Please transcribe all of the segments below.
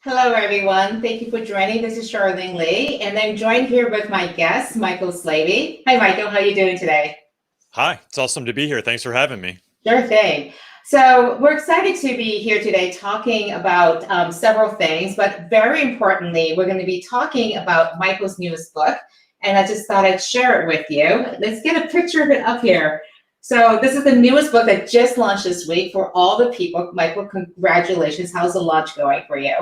Hello, everyone. Thank you for joining. This is Charlene Lee, and I'm joined here with my guest, Michael Slaby. Hi, Michael. How are you doing today? Hi, it's awesome to be here. Thanks for having me. Sure thing. So we're excited to be here today talking about several things, but very importantly, we're going to be talking about Michael's newest book, and I just thought I'd share it with you. Let's get a picture of it up here. So this is the newest book that just launched this week for all the people. Michael, congratulations. How's the launch going for you?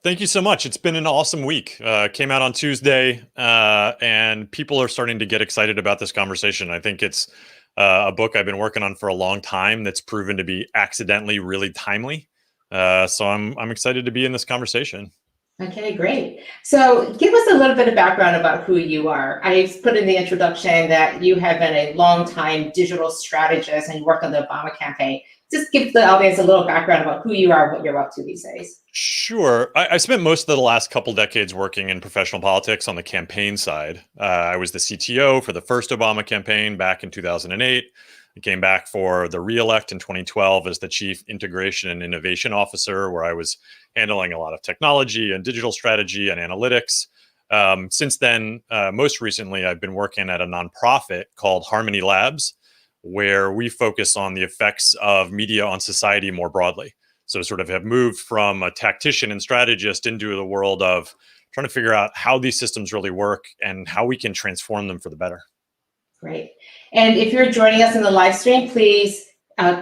Thank you so much. It's been an awesome week. Came out on Tuesday, and people are starting to get excited about this conversation. I think it's a book I've been working on for a long time that's proven to be accidentally really timely. So I'm excited to be in this conversation. Okay, great. So give us a little bit of background about who you are. I put in the introduction that you have been a long-time digital strategist and you worked on the Obama campaign. Just give the audience a little background about who you are, what you're up to these days. Sure. I spent most of the last couple decades working in professional politics on the campaign side. I was the CTO for the first Obama campaign back in 2008. I came back for the re-elect in 2012 as the Chief Integration and Innovation Officer, where I was handling a lot of technology and digital strategy and analytics. Since then, most recently, I've been working at a nonprofit called Harmony Labs, where we focus on the effects of media on society more broadly. So sort of have moved from a tactician and strategist into the world of trying to figure out how these systems really work and how we can transform them for the better. Great. And if you're joining us in the live stream, please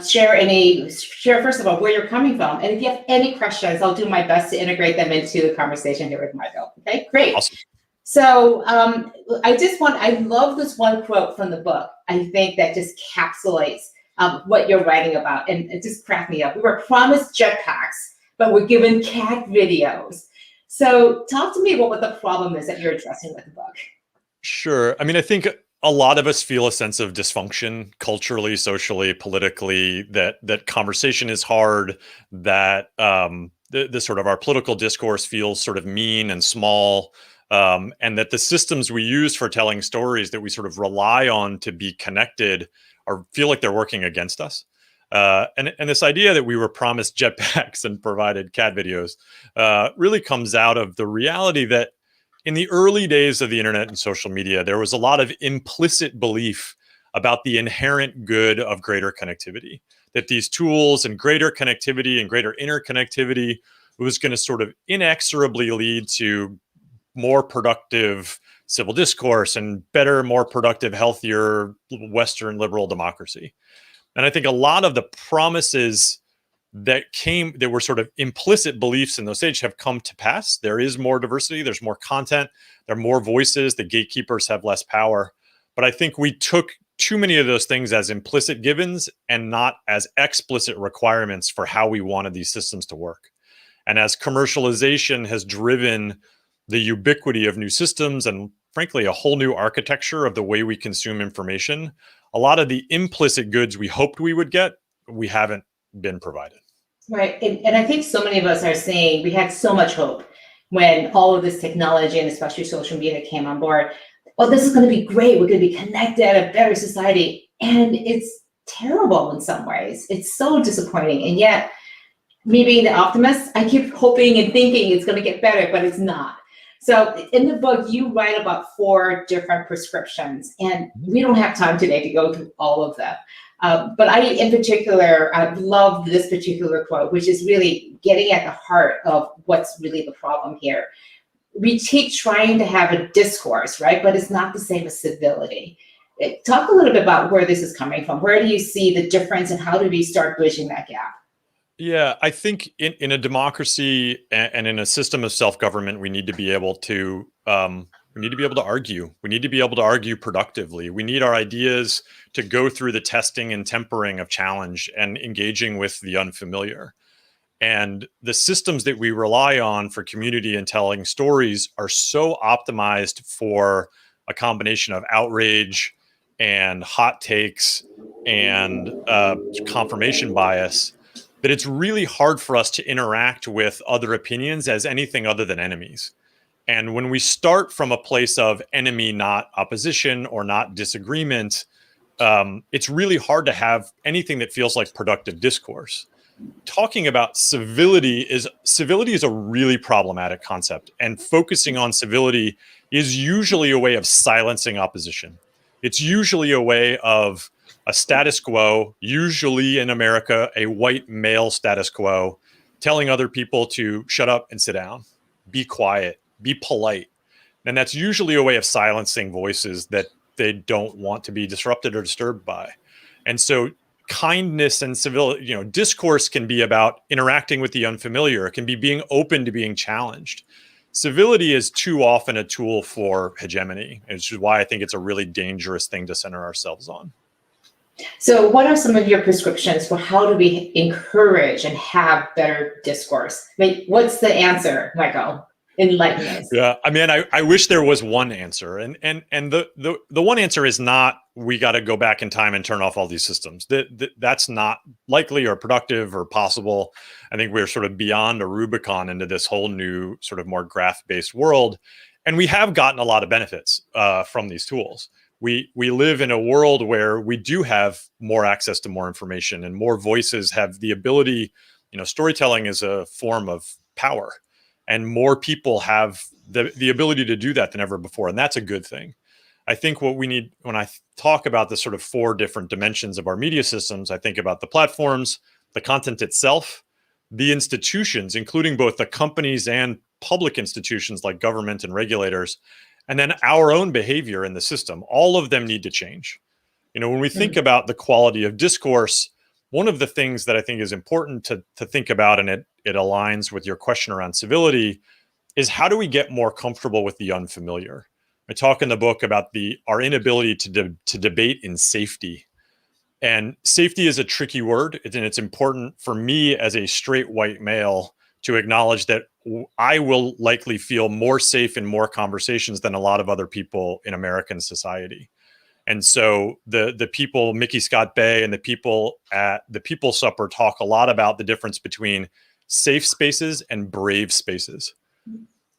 share first of all where you're coming from. And if you have any questions, I'll do my best to integrate them into the conversation here with Michael. Okay, great. Awesome. So I love this one quote from the book. I think that just encapsulates what you're writing about, and it just cracked me up. We were promised jetpacks, but we're given cat videos. So talk to me about what the problem is that you're addressing with the book. Sure. I mean, I think a lot of us feel a sense of dysfunction culturally, socially, politically, that conversation is hard, that the sort of our political discourse feels sort of mean and small, and that the systems we use for telling stories that we sort of rely on to be connected feel like they're working against us. And this idea that we were promised jetpacks and provided cat videos really comes out of the reality that in the early days of the internet and social media, there was a lot of implicit belief about the inherent good of greater connectivity, that these tools and greater connectivity and greater interconnectivity was going to sort of inexorably lead to more productive civil discourse and better, more productive, healthier Western liberal democracy. And I think a lot of the promises that were sort of implicit beliefs in those stages have come to pass. There is more diversity, there's more content, there are more voices, the gatekeepers have less power. But I think we took too many of those things as implicit givens and not as explicit requirements for how we wanted these systems to work. And as commercialization has driven the ubiquity of new systems and frankly, a whole new architecture of the way we consume information, a lot of the implicit goods we hoped we would get, we haven't been provided. Right. And I think so many of us are saying we had so much hope when all of this technology and especially social media came on board. Well, this is going to be great. We're going to be connected, a better society. And it's terrible in some ways. It's so disappointing. And yet, me being the optimist, I keep hoping and thinking it's going to get better, but it's not. So in the book, you write about 4 different prescriptions, and we don't have time today to go through all of them. But in particular, I love this particular quote, which is really getting at the heart of what's really the problem here. We keep trying to have a discourse, right? But it's not the same as civility. Talk a little bit about where this is coming from. Where do you see the difference and how do we start bridging that gap? Yeah, I think in a democracy and in a system of self-government, we need to be able to argue. We need to be able to argue productively. We need our ideas to go through the testing and tempering of challenge and engaging with the unfamiliar. And the systems that we rely on for community and telling stories are so optimized for a combination of outrage and hot takes and confirmation bias that it's really hard for us to interact with other opinions as anything other than enemies. And when we start from a place of enemy, not opposition or not disagreement, it's really hard to have anything that feels like productive discourse. talking about civility is a really problematic concept, and focusing on civility is usually a way of silencing opposition. It's usually a way of a status quo, usually in America, a white male status quo, telling other people to shut up and sit down, be quiet, be polite. And that's usually a way of silencing voices that they don't want to be disrupted or disturbed by. And so kindness and civility, discourse can be about interacting with the unfamiliar. It can be being open to being challenged. Civility is too often a tool for hegemony, which is why I think it's a really dangerous thing to center ourselves on. So what are some of your prescriptions for how do we encourage and have better discourse? I mean, what's the answer, Michael? Enlighten us. Yeah, I mean, I wish there was one answer, and the one answer is not we got to go back in time and turn off all these systems. That's not likely or productive or possible. I think we're sort of beyond a Rubicon into this whole new sort of more graph-based world, and we have gotten a lot of benefits from these tools. We live in a world where we do have more access to more information, and more voices have the ability. Storytelling is a form of power. And more people have the ability to do that than ever before. And that's a good thing. I think what we need, when I talk about the sort of 4 different dimensions of our media systems, I think about the platforms, the content itself, the institutions, including both the companies and public institutions like government and regulators, and then our own behavior in the system. All of them need to change. When we think about the quality of discourse, one of the things that I think is important to think about, and it aligns with your question around civility, is how do we get more comfortable with the unfamiliar? I talk in the book about our inability to debate in safety. And safety is a tricky word, and it's important for me as a straight white male to acknowledge that I will likely feel more safe in more conversations than a lot of other people in American society. And so the people, Mickey Scott Bay and the people at the People's Supper, talk a lot about the difference between safe spaces and brave spaces,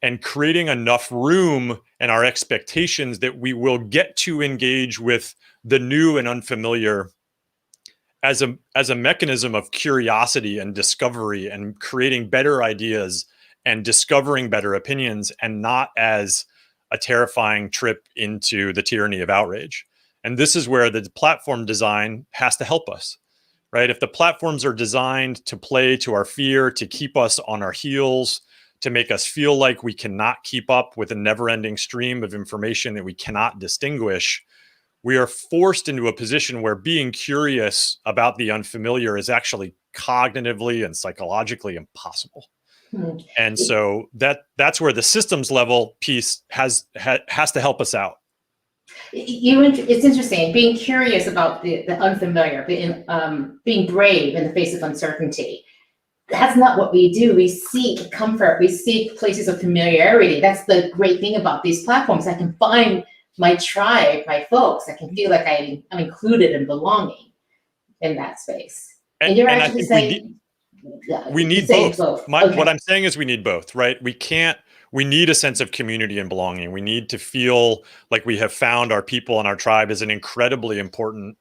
and creating enough room and our expectations that we will get to engage with the new and unfamiliar as a mechanism of curiosity and discovery and creating better ideas and discovering better opinions, and not as a terrifying trip into the tyranny of outrage. And this is where the platform design has to help us, right? If the platforms are designed to play to our fear, to keep us on our heels, to make us feel like we cannot keep up with a never-ending stream of information that we cannot distinguish, we are forced into a position where being curious about the unfamiliar is actually cognitively and psychologically impossible. And so that's where the systems level piece has to help us out. It's interesting being curious about the unfamiliar, being brave in the face of uncertainty. That's not what we do. We seek comfort. We seek places of familiarity. That's the great thing about these platforms. I can find my tribe, my folks. I can feel like I'm included and belonging in that space. And you're actually saying we need both. What I'm saying is we need both, right? We need a sense of community and belonging. We need to feel like we have found our people, and our tribe is an incredibly important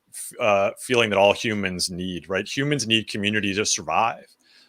feeling that all humans need, right? Humans need community to survive.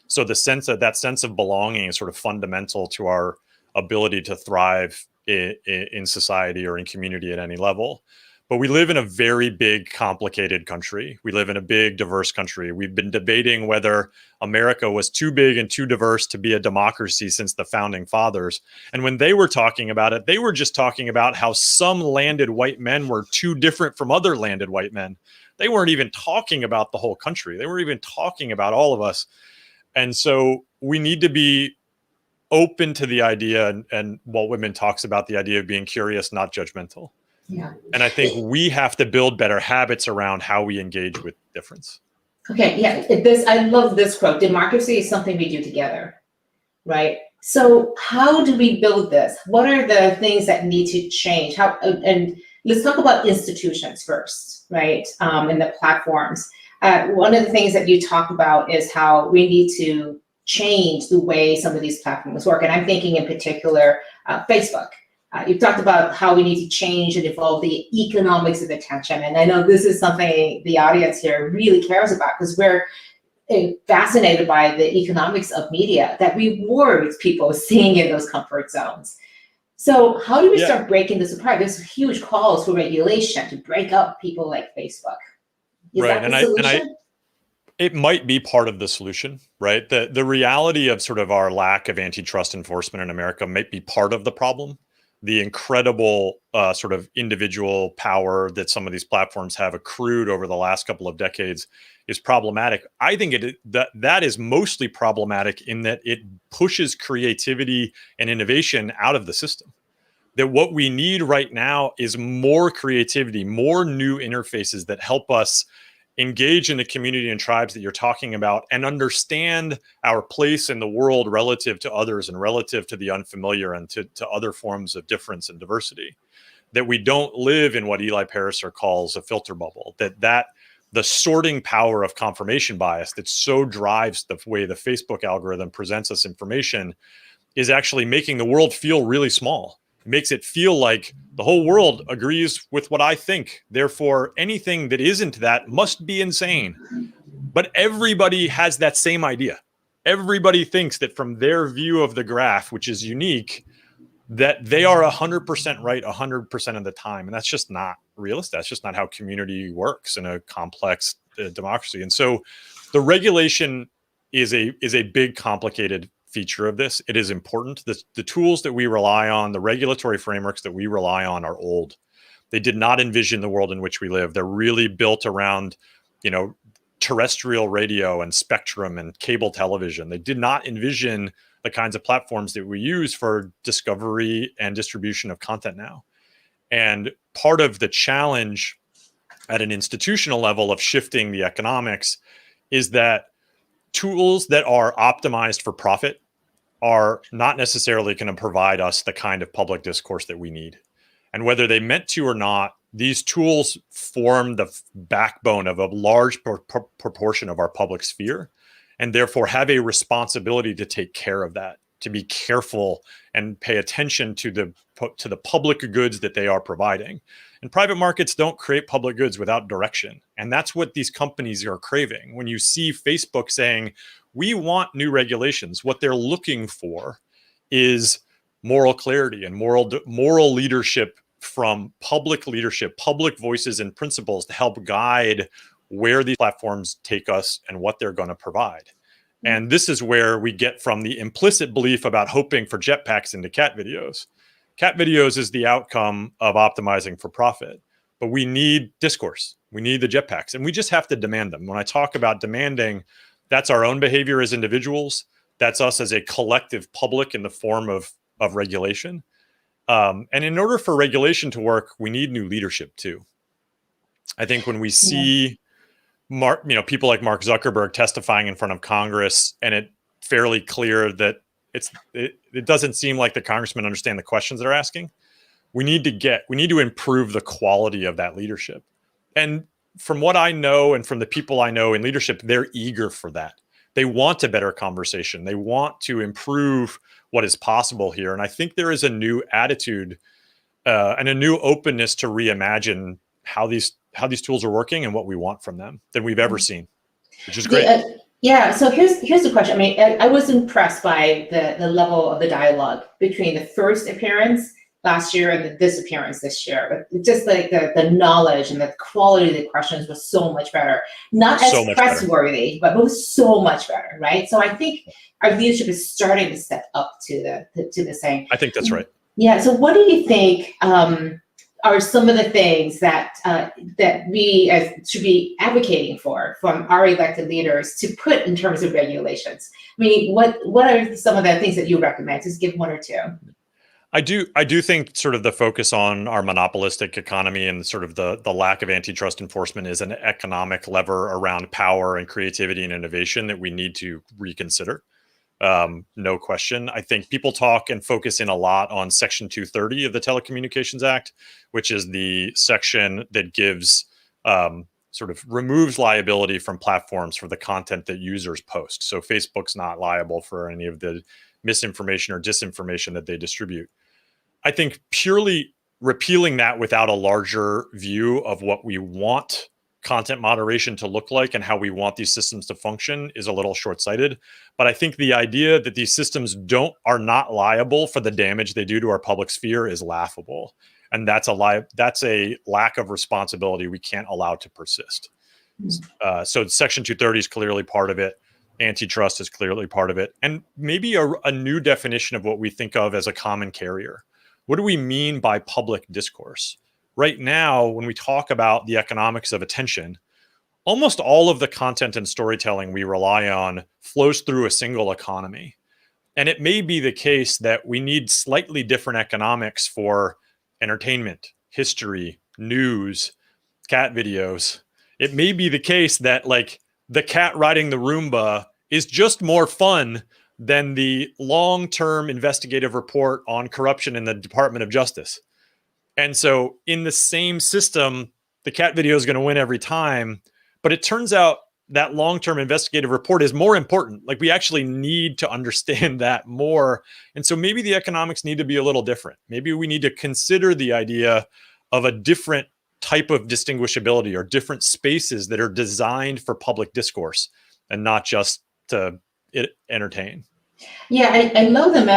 So that sense of belonging is sort of fundamental to our ability to thrive in society or in community at any level. But we live in a very big, complicated country. We live in a big, diverse country. We've been debating whether America was too big and too diverse to be a democracy since the founding fathers. And when they were talking about it, they were just talking about how some landed white men were too different from other landed white men. They weren't even talking about the whole country. They weren't even talking about all of us. And so we need to be open to the idea, and Walt Whitman talks about the idea of being curious, not judgmental. Yeah. And I think we have to build better habits around how we engage with difference. Okay, yeah, I love this quote. Democracy is something we do together, right? So how do we build this? What are the things that need to change? And let's talk about institutions first, right? And the platforms. One of the things that you talk about is how we need to change the way some of these platforms work. And I'm thinking in particular, Facebook. You've talked about how we need to change and evolve the economics of attention. And I know this is something the audience here really cares about, because fascinated by the economics of media that rewards people staying in those comfort zones. So how do we Yeah. start breaking this apart? There's huge calls for regulation to break up people like Facebook. Is Right. that the solution? It might be part of the solution, right? The reality of sort of our lack of antitrust enforcement in America might be part of the problem. The incredible sort of individual power that some of these platforms have accrued over the last couple of decades is problematic. I think that is mostly problematic in that it pushes creativity and innovation out of the system. That what we need right now is more creativity, more new interfaces that help us engage in the community and tribes that you're talking about and understand our place in the world relative to others and relative to the unfamiliar and to other forms of difference and diversity. That we don't live in what Eli Pariser calls a filter bubble, that the sorting power of confirmation bias that so drives the way the Facebook algorithm presents us information is actually making the world feel really small. It makes it feel like the whole world agrees with what I think. Therefore, anything that isn't that must be insane. But everybody has that same idea. Everybody thinks that from their view of the graph, which is unique, that they are 100% right 100% of the time. And that's just not realistic. That's just not how community works in a complex democracy. And so the regulation is a big, complicated feature of this. It is important. The tools that we rely on, the regulatory frameworks that we rely on are old. They did not envision the world in which we live. They're really built around, terrestrial radio and spectrum and cable television. They did not envision the kinds of platforms that we use for discovery and distribution of content now. And part of the challenge at an institutional level of shifting the economics is that tools that are optimized for profit are not necessarily going to provide us the kind of public discourse that we need. And whether they meant to or not, these tools form the backbone of a large proportion of our public sphere, and therefore have a responsibility to take care of that, to be careful and pay attention to the public goods that they are providing. And private markets don't create public goods without direction. And that's what these companies are craving. When you see Facebook saying, we want new regulations, what they're looking for is moral clarity and moral leadership from public leadership, public voices and principles to help guide where these platforms take us and what they're going to provide. And this is where we get from the implicit belief about hoping for jetpacks into cat videos. Cat videos is the outcome of optimizing for profit, but we need discourse. We need the jetpacks, and we just have to demand them. When I talk about demanding, that's our own behavior as individuals. That's us as a collective public in the form of regulation. And in order for regulation to work, we need new leadership too. I think when we see people like Mark Zuckerberg testifying in front of Congress, and it's fairly clear that it doesn't seem like the congressmen understand the questions they're asking. We need to improve the quality of that leadership. And from what I know, and from the people I know in leadership, they're eager for that. They want a better conversation. They want to improve what is possible here. And I think there is a new attitude and a new openness to reimagine how these tools are working and what we want from them than we've ever seen, which is great. So here's the question. I mean, I was impressed by the level of the dialogue between the first appearance last year and the disappearance this year. But just like the knowledge and the quality of the questions was so much better. Not as press-worthy, but it was so much better, right? So I think our leadership is starting to step up to the same. I think that's right. Yeah. So what do you think are some of the things that we should be advocating for from our elected leaders to put in terms of regulations? I mean, what are some of the things that you recommend? Just give one or two. I do think sort of the focus on our monopolistic economy and sort of the lack of antitrust enforcement is an economic lever around power and creativity and innovation that we need to reconsider. No question. I think people talk and focus in a lot on Section 230 of the Telecommunications Act, which is the section that gives sort of removes liability from platforms for the content that users post. So Facebook's not liable for any of the misinformation or disinformation that they distribute. I think purely repealing that without a larger view of what we want content moderation to look like and how we want these systems to function is a little short-sighted. But I think the idea that these systems are not liable for the damage they do to our public sphere is laughable. And that's a lack of responsibility we can't allow to persist. So Section 230 is clearly part of it. Antitrust is clearly part of it. And maybe a new definition of what we think of as a common carrier. What do we mean by public discourse? Right now, when we talk about the economics of attention, almost all of the content and storytelling we rely on flows through a single economy. And it may be the case that we need slightly different economics for entertainment, history, news, cat videos. It may be the case that like the cat riding the Roomba is just more fun than the long-term investigative report on corruption in the Department of Justice. And so in the same system, the cat video is going to win every time. But it turns out that long-term investigative report is more important. Like we actually need to understand that more. And so maybe the economics need to be a little different. Maybe we need to consider the idea of a different type of distinguishability or different spaces that are designed for public discourse and not just to entertain. Yeah, I love and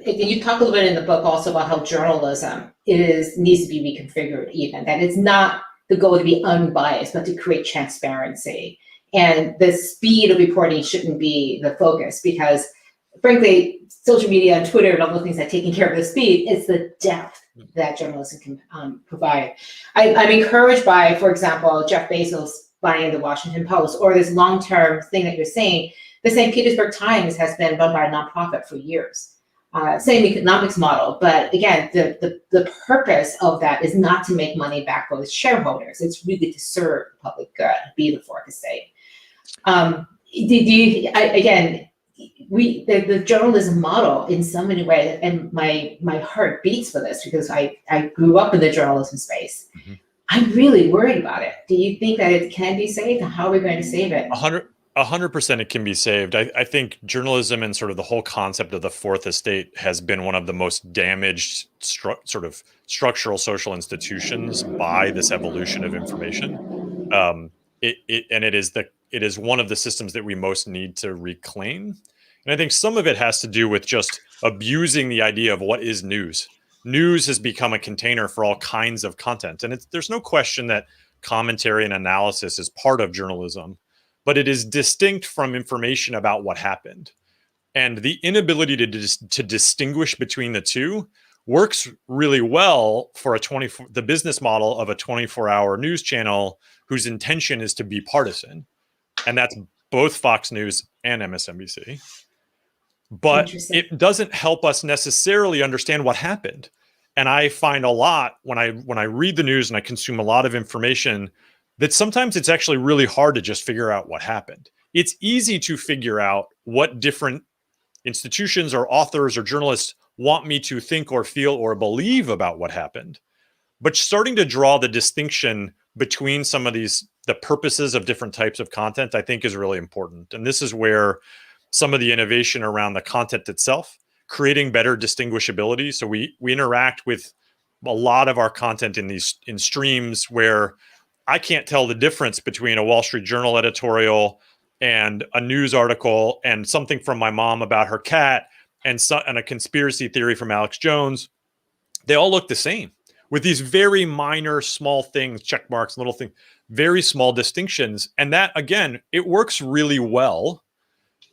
you talk a little bit in the book also about how journalism needs to be reconfigured even, that it's not the goal to be unbiased, but to create transparency. And the speed of reporting shouldn't be the focus because frankly, social media and Twitter and all those things are taking care of the speed. It's the depth that journalism can provide. I'm encouraged by, for example, Jeff Bezos buying the Washington Post, or this long-term thing that you're saying. The St. Petersburg Times has been run by a nonprofit for years. Same economics model, but again, the purpose of that is not to make money back for the shareholders. It's really to serve the public good, be the fork of state. The journalism model in so many ways, and my heart beats for this because I grew up in the journalism space. Mm-hmm. I'm really worried about it. Do you think that it can be saved? And how are we going to save it? 100% it can be saved. I think journalism and sort of the whole concept of the fourth estate has been one of the most damaged sort of structural social institutions by this evolution of information. It is one of the systems that we most need to reclaim. And I think some of it has to do with just abusing the idea of what is news. News has become a container for all kinds of content. And there's no question that commentary and analysis is part of journalism, but it is distinct from information about what happened. And the inability to distinguish between the two works really well for the business model of a 24-hour news channel whose intention is to be partisan. And that's both Fox News and MSNBC. But it doesn't help us necessarily understand what happened. And I find a lot when I read the news and I consume a lot of information that sometimes it's actually really hard to just figure out what happened. It's easy to figure out what different institutions or authors or journalists want me to think or feel or believe about what happened. But starting to draw the distinction between some of the purposes of different types of content, I think is really important. And this is where some of the innovation around the content itself, creating better distinguishability. So we interact with a lot of our content in streams where I can't tell the difference between a Wall Street Journal editorial and a news article and something from my mom about her cat and a conspiracy theory from Alex Jones. They all look the same with these very minor, small things, check marks, little things, very small distinctions. And that, again, it works really well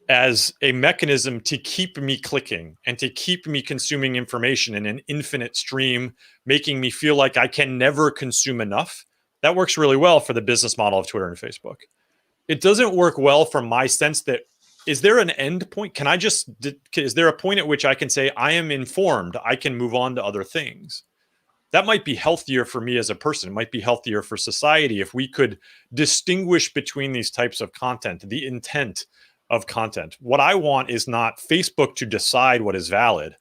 as a mechanism to keep me clicking and to keep me consuming information in an infinite stream, making me feel like I can never consume enough. That works really well for the business model of Twitter and Facebook. It doesn't work well from my sense that, is there an end point? Is there a point at which I can say, I am informed, I can move on to other things? That might be healthier for me as a person. It might be healthier for society if we could distinguish between these types of content, the intent of content. What I want is not Facebook to decide what is valid.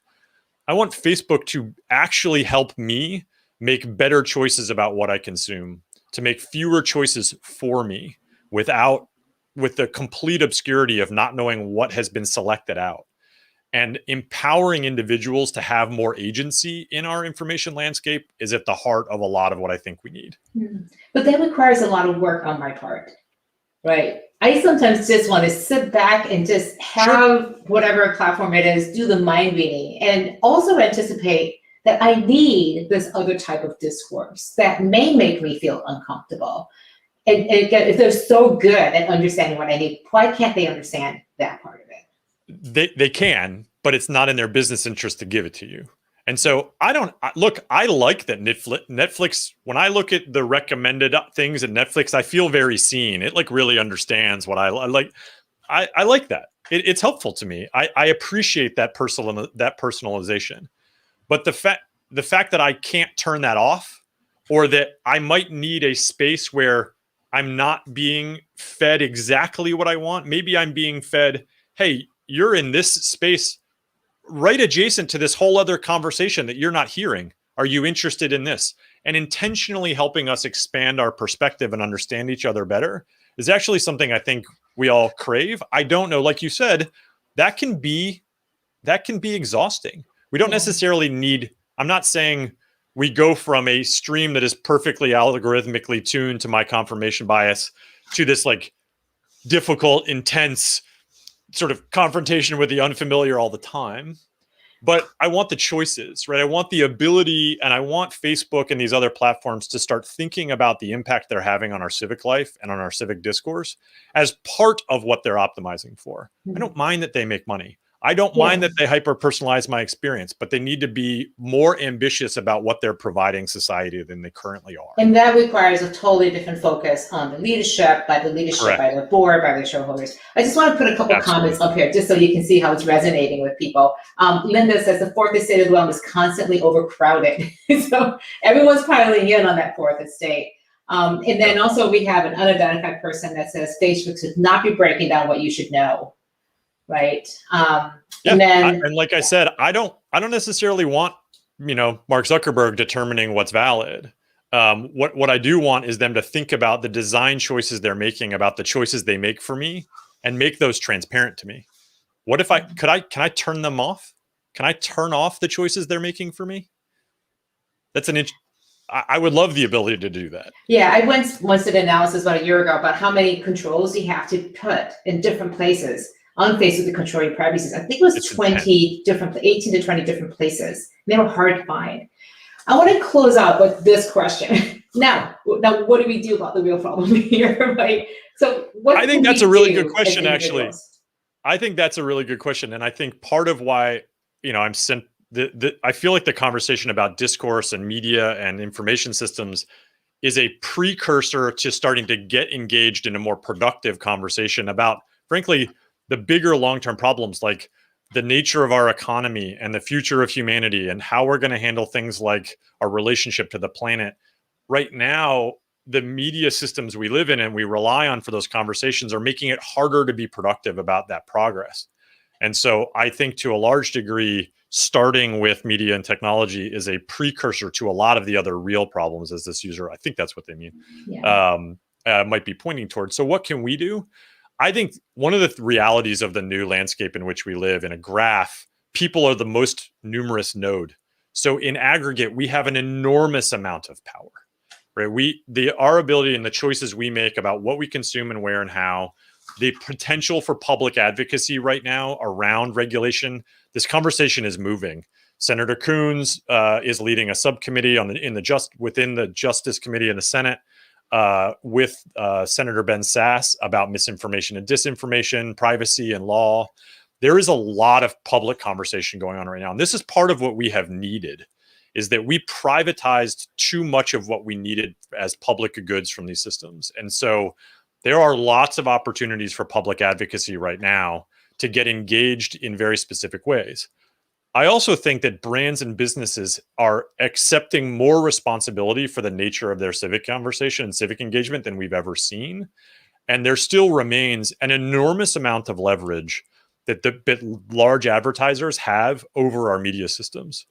I want Facebook to actually help me make better choices about what I consume, to make fewer choices for me with the complete obscurity of not knowing what has been selected out. And empowering individuals to have more agency in our information landscape is at the heart of a lot of what I think we need. But that requires a lot of work on my part, right? I sometimes just want to sit back and just have whatever platform it is, do the mind reading, and also anticipate that I need this other type of discourse that may make me feel uncomfortable. And again, if they're so good at understanding what I need, why can't they understand that part of it? They can, but it's not in their business interest to give it to you. And so I like that Netflix, when I look at the recommended things at Netflix, I feel very seen. It like really understands what I like. I like that. It's helpful to me. I appreciate that personalization. But the fact that I can't turn that off, or that I might need a space where I'm not being fed exactly what I want. Maybe I'm being fed, hey, you're in this space right adjacent to this whole other conversation that you're not hearing. Are you interested in this? And intentionally helping us expand our perspective and understand each other better is actually something I think we all crave. I don't know, like you said, that can be exhausting. We don't necessarily need, I'm not saying we go from a stream that is perfectly algorithmically tuned to my confirmation bias to this like difficult, intense sort of confrontation with the unfamiliar all the time. But I want the choices, right? I want the ability, and I want Facebook and these other platforms to start thinking about the impact they're having on our civic life and on our civic discourse as part of what they're optimizing for. I don't mind that they make money. I don't mind that they hyper-personalize my experience, but they need to be more ambitious about what they're providing society than they currently are. And that requires a totally different focus on the leadership, by the board, by the shareholders. I just want to put a couple comments up here just so you can see how it's resonating with people. Linda says the fourth estate as well is constantly overcrowded. So everyone's piling in on that fourth estate. And then also we have an unidentified person that says Facebook should not be breaking down what you should know. Right. And then, and like I said, I don't necessarily want, Mark Zuckerberg determining what's valid. What I do want is them to think about the design choices they're making, about the choices they make for me, and make those transparent to me. What if can I turn them off? Can I turn off the choices they're making for me? That's I would love the ability to do that. Yeah, I once did an analysis about a year ago about how many controls you have to put in different places on Facebook to control your privacy. I think it was 18 to 20 different places. They were hard to find. I want to close out with this question. Now, what do we do about the real problem here, right? So I think that's a really good question, actually. I think that's a really good question. And I think part of why, I feel like the conversation about discourse and media and information systems is a precursor to starting to get engaged in a more productive conversation about, frankly, the bigger long-term problems like the nature of our economy and the future of humanity and how we're going to handle things like our relationship to the planet. Right now, the media systems we live in and we rely on for those conversations are making it harder to be productive about that progress. And so I think to a large degree, starting with media and technology is a precursor to a lot of the other real problems as this user, I think that's what they mean, might be pointing towards. So what can we do? I think one of the realities of the new landscape in which we live, in a graph, people are the most numerous node. So in aggregate, we have an enormous amount of power, right? Our ability and the choices we make about what we consume and where and how, the potential for public advocacy right now around regulation, this conversation is moving. Senator Coons is leading a subcommittee within the Justice Committee in the Senate, with Senator Ben Sass about misinformation and disinformation, privacy and law. There is a lot of public conversation going on right now. And this is part of what we have needed, is that we privatized too much of what we needed as public goods from these systems. And so there are lots of opportunities for public advocacy right now to get engaged in very specific ways. I also think that brands and businesses are accepting more responsibility for the nature of their civic conversation and civic engagement than we've ever seen. And there still remains an enormous amount of leverage that large advertisers have over our media systems,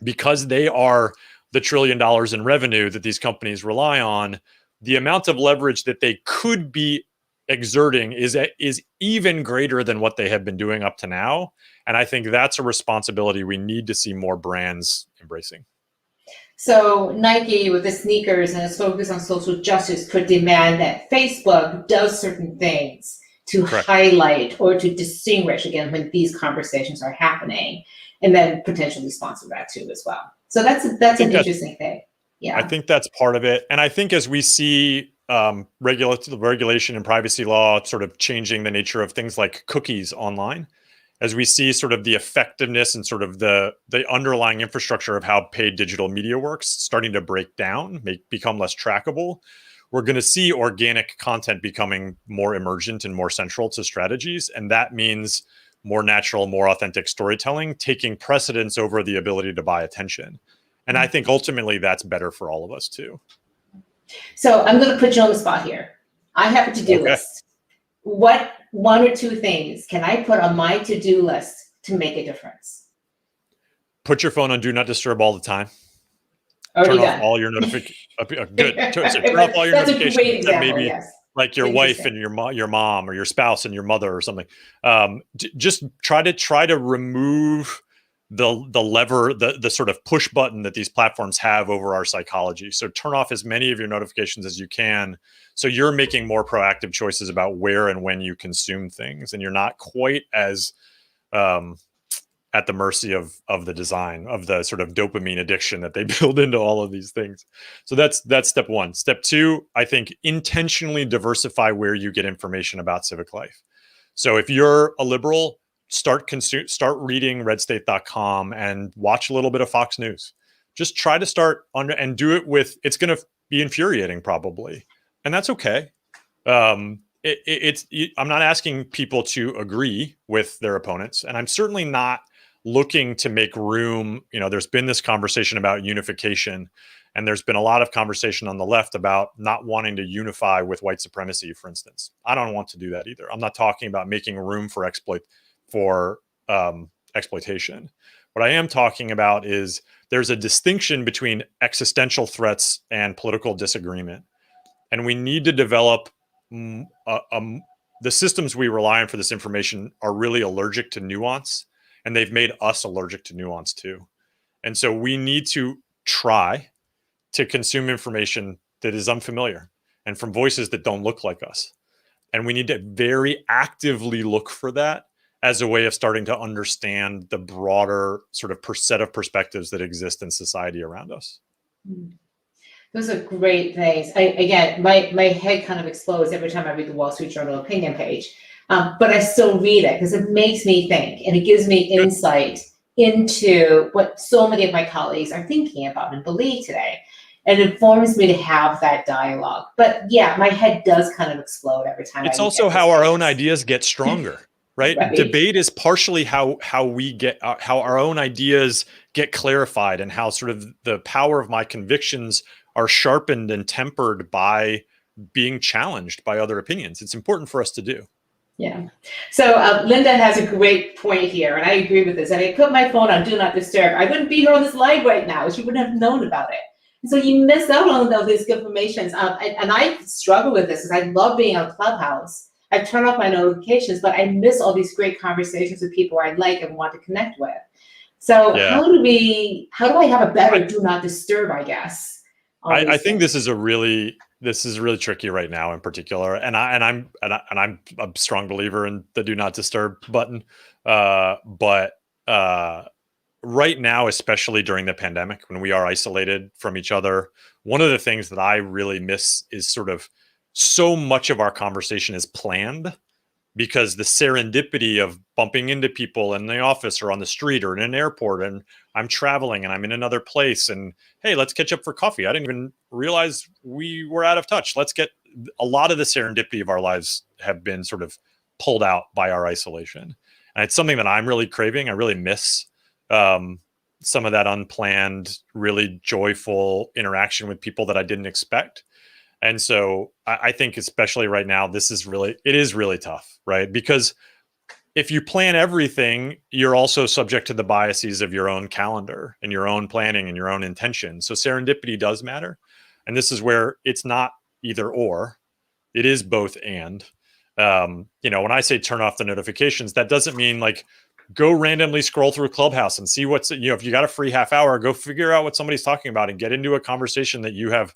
because they are the $1 trillion in revenue that these companies rely on. The amount of leverage that they could be exerting is even greater than what they have been doing up to now. And I think that's a responsibility we need to see more brands embracing. So Nike, with the sneakers and its focus on social justice, could demand that Facebook does certain things to Correct. highlight or to distinguish, again, when these conversations are happening, and then potentially sponsor that too as well. So that's an interesting thing. Yeah, I think that's part of it. And I think as we see regulation and privacy law sort of changing the nature of things like cookies online, as we see sort of the effectiveness and sort of the underlying infrastructure of how paid digital media works starting to break down, become less trackable, we're going to see organic content becoming more emergent and more central to strategies. And that means more natural, more authentic storytelling, taking precedence over the ability to buy attention. And I think ultimately that's better for all of us too. So I'm going to put you on the spot here. I have a to-do list. What 1 or 2 things can I put on my to-do list to make a difference? Put your phone on Do Not Disturb all the time. Already turn off all your notifications. Good. So turn off all your That's notifications. a great example, Maybe yes. like your wife and your mom or your spouse and your mother or something. Just try to remove the lever, the sort of push button that these platforms have over our psychology. So turn off as many of your notifications as you can, so you're making more proactive choices about where and when you consume things, and you're not quite as at the mercy of the design, of the sort of dopamine addiction that they build into all of these things. So that's step 1. Step 2, I think, intentionally diversify where you get information about civic life. So if you're a liberal, start reading redstate.com and watch a little bit of Fox News. Just try to start and do it with, it's going to be infuriating probably, and that's okay. I'm not asking people to agree with their opponents, and I'm certainly not looking to make room. There's been this conversation about unification, and there's been a lot of conversation on the left about not wanting to unify with white supremacy, for instance. I don't want to do that either. I'm not talking about making room for exploitation. What I am talking about is there's a distinction between existential threats and political disagreement. And we need to develop the systems we rely on for this information are really allergic to nuance, and they've made us allergic to nuance too. And so we need to try to consume information that is unfamiliar and from voices that don't look like us. And we need to very actively look for that as a way of starting to understand the broader sort of set of perspectives that exist in society around us. Those are great things. My head kind of explodes every time I read the Wall Street Journal opinion page, but I still read it because it makes me think, and it gives me insight into what so many of my colleagues are thinking about and believe today. And it informs me to have that dialogue. But yeah, my head does kind of explode every time. It's also how our own ideas get stronger. Right? Right. Debate is partially how our own ideas get clarified, and how sort of the power of my convictions are sharpened and tempered by being challenged by other opinions. It's important for us to do. Yeah. So Linda has a great point here, and I agree with this. And I put my phone on Do Not Disturb, I wouldn't be here on this live right now. She wouldn't have known about it. And so you miss out on all these information. And I struggle with this because I love being on Clubhouse. I turn off my notifications, but I miss all these great conversations with people I like and want to connect with. So how do I have a better Do Not Disturb, I guess? I think this is really tricky right now in particular. And I'm a strong believer in the Do Not Disturb button. But right now, especially during the pandemic, when we are isolated from each other, one of the things that I really miss is sort of so much of our conversation is planned, because the serendipity of bumping into people in the office or on the street or in an airport, and I'm traveling and I'm in another place, and hey, let's catch up for coffee. I didn't even realize we were out of touch. A lot of the serendipity of our lives have been sort of pulled out by our isolation. And it's something that I'm really craving. I really miss some of that unplanned, really joyful interaction with people that I didn't expect. And so I think especially right now, it is really tough, right? Because if you plan everything, you're also subject to the biases of your own calendar and your own planning and your own intention. So serendipity does matter. And this is where it's not either or, it is both and. When I say turn off the notifications, that doesn't mean like go randomly scroll through Clubhouse and see what's, if you got a free half hour, go figure out what somebody's talking about and get into a conversation that you have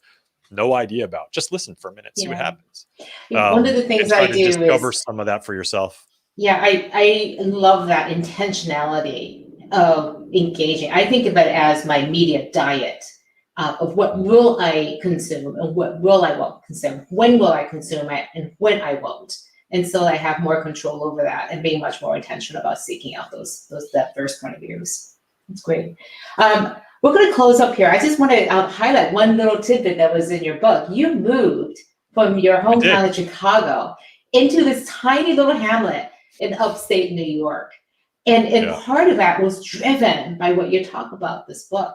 no idea about. Just listen for a minute, see what happens. One of the things try I to do discover is, some of that for yourself. yeah, I love that intentionality of engaging. I think of it as my media diet of what will I consume and what will I won't consume. When will I consume it and when I won't. And so I have more control over that and being much more intentional about seeking out that first point of views. That's great. We're going to close up here. I just want to highlight one little tidbit that was in your book. You moved from your hometown in Chicago into this tiny little hamlet in upstate New York. And part of that was driven by what you talk about this book.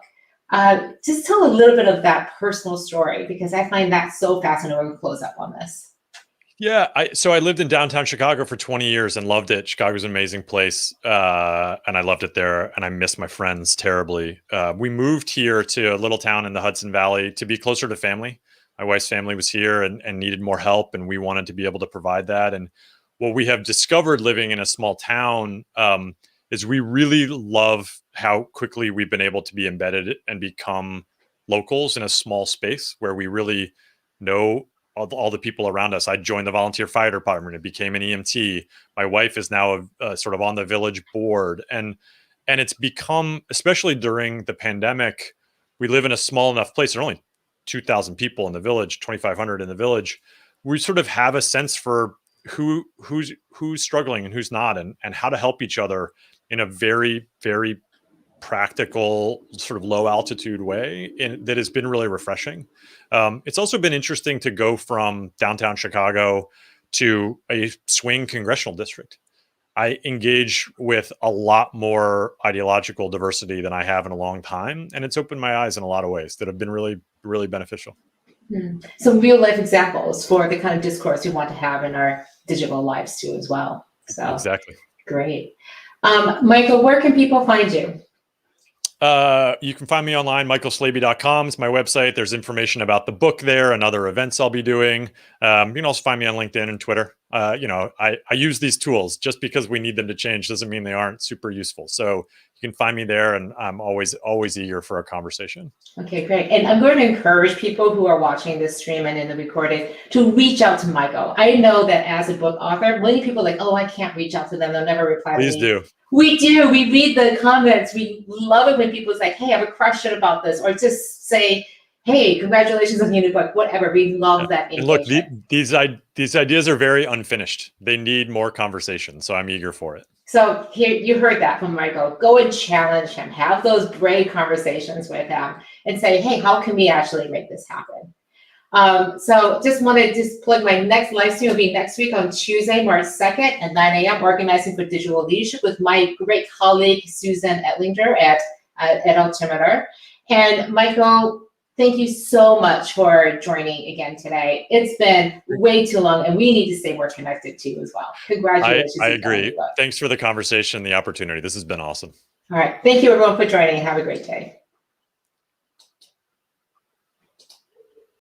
Just tell a little bit of that personal story, because I find that so fascinating. We're going to close up on this. Yeah, so I lived in downtown Chicago for 20 years and loved it. Chicago's an amazing place, and I loved it there, and I miss my friends terribly. We moved here to a little town in the Hudson Valley to be closer to family. My wife's family was here and needed more help, and we wanted to be able to provide that. And what we have discovered living in a small town is we really love how quickly we've been able to be embedded and become locals in a small space where we really know all the people around us. I joined the volunteer fire department and became an EMT. My wife is now sort of on the village board. And it's become, especially during the pandemic, we live in a small enough place. There are only 2,000 people in the village, 2,500 in the village. We sort of have a sense for who's struggling and who's not, and how to help each other in a very, very practical, sort of low altitude way, and that has been really refreshing. It's also been interesting to go from downtown Chicago to a swing congressional district. I engage with a lot more ideological diversity than I have in a long time, and it's opened my eyes in a lot of ways that have been really, really beneficial. Some real life examples for the kind of discourse we want to have in our digital lives too, as well. So exactly. Great. Michael, where can people find you? You can find me online, michaelslaby.com is my website. There's information about the book there and other events I'll be doing. You can also find me on LinkedIn and Twitter. I use these tools. Just because we need them to change doesn't mean they aren't super useful. So you can find me there, and I'm always eager for a conversation. Okay, great. And I'm going to encourage people who are watching this stream and in the recording to reach out to Michael. I know that as a book author, many people are like, oh, I can't reach out to them. They'll never reply to me. Please do. We do. We read the comments. We love it when people say, hey, I have a question about this, or just say, hey, congratulations on your new book, whatever. We love that engagement. And look, these ideas are very unfinished. They need more conversation. So I'm eager for it. So here, you heard that from Michael. Go and challenge him. Have those brave conversations with him and say, hey, how can we actually make this happen? So just want to plug my next live stream will be next week on Tuesday, March 2nd at 9 a.m. Organizing for Digital Leadership with my great colleague, Susan Ettlinger at Altimeter. And Michael, thank you so much for joining again today. It's been way too long, and we need to stay more connected too as well. Congratulations. I agree. Thanks for the conversation, the opportunity. This has been awesome. All right. Thank you everyone for joining, and have a great day.